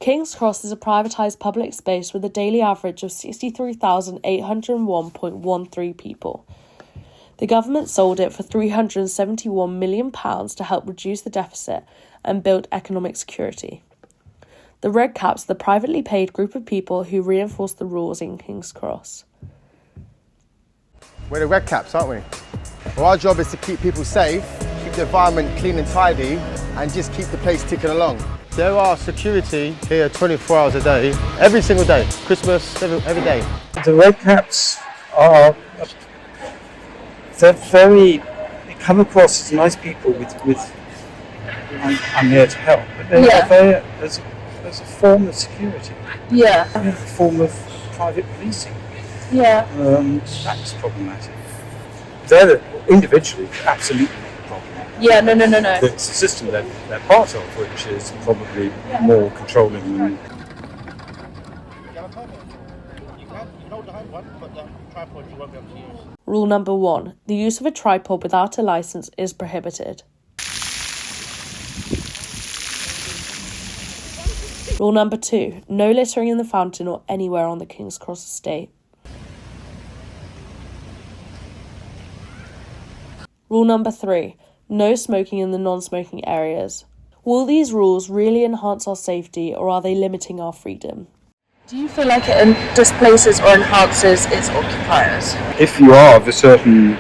King's Cross is a privatised public space with a daily average of 63,801.13 people. The government sold it for £371 million to help reduce the deficit and build economic security. The Red Caps are the privately paid group of people who reinforce the rules in King's Cross. We're the Red Caps, aren't we? Well, our job is to keep people safe, keep the environment clean and tidy, and just keep the place ticking along. There are security here 24 hours a day, every single day, Christmas, every day. The Red Caps are, they come across as nice people with I'm here to help, but they're as a form of security. Yeah. A form of private policing. Yeah. That's problematic. They're individually absolutely problematic. Yeah, no. It's a system they're part of, which is probably more controlling than. Rule number 1. The use of a tripod without a licence is prohibited. Rule number 2. No littering in the fountain or anywhere on the King's Cross estate. Rule number 3. No smoking in the non-smoking areas. Will these rules really enhance our safety, or are they limiting our freedom? Do you feel like it displaces or enhances its occupiers? If you are of a certain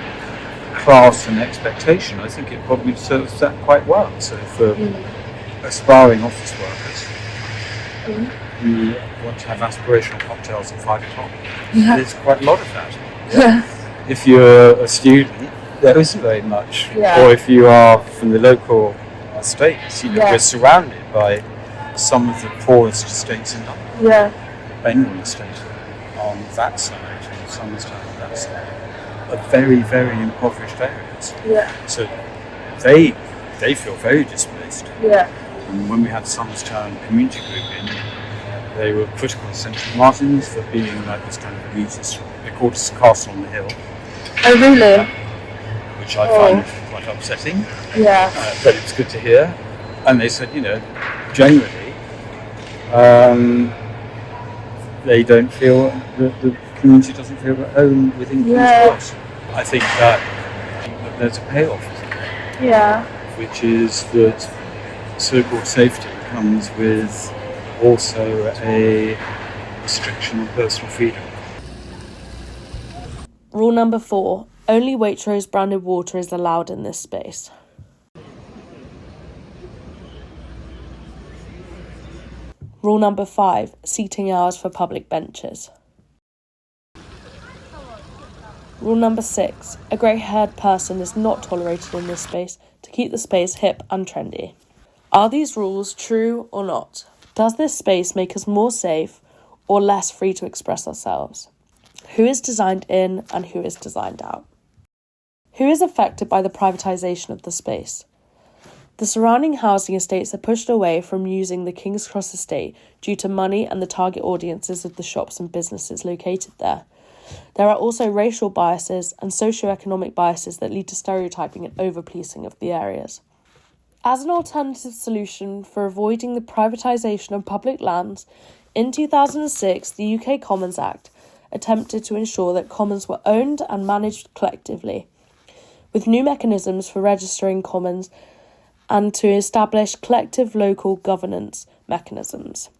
class and expectation, I think it probably serves that quite well. So for aspiring office workers who want to have aspirational cocktails at 5 o'clock, there's quite a lot of that. Yeah. If you're a student, there isn't very much. Yeah. Or if you are from the local estates, we're surrounded by some of the poorest estates in London. Yeah. Bengal estate on that side and Somerstown on that side are very, very impoverished areas. Yeah. So they feel very displaced. Yeah. And when we had Somerstown Community Group in, they were critical of St Martin's for being like this kind of elitist. They called us Castle on the Hill. Oh, really? Which I find quite upsetting. Yeah. But it's good to hear. And they said, generally, they don't feel, the community doesn't feel at home within King's Cross. I think that there's a payoff, which is that so-called safety comes with also a restriction on personal freedom. Rule number 4. Only Waitrose branded water is allowed in this space. Rule number 5. Seating hours for public benches. Rule number 6. A grey-haired person is not tolerated in this space to keep the space hip and trendy. Are these rules true or not? Does this space make us more safe or less free to express ourselves? Who is designed in and who is designed out? Who is affected by the privatisation of the space? The surrounding housing estates are pushed away from using the King's Cross estate due to money and the target audiences of the shops and businesses located there. There are also racial biases and socio-economic biases that lead to stereotyping and over-policing of the areas. As an alternative solution for avoiding the privatisation of public lands, in 2006 the UK Commons Act attempted to ensure that commons were owned and managed collectively, with new mechanisms for registering commons and to establish collective local governance mechanisms.